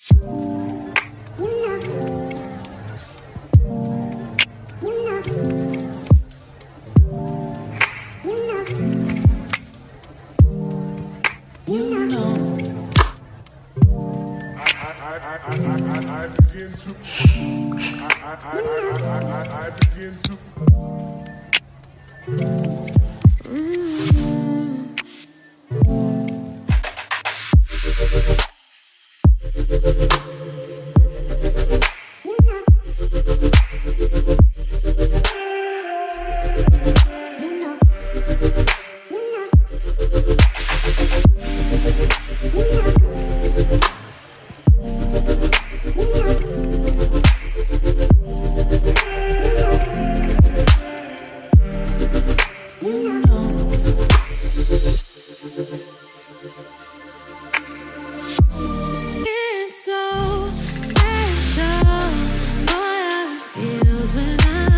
I begin to I begin to It's so special, boy, how it feels when I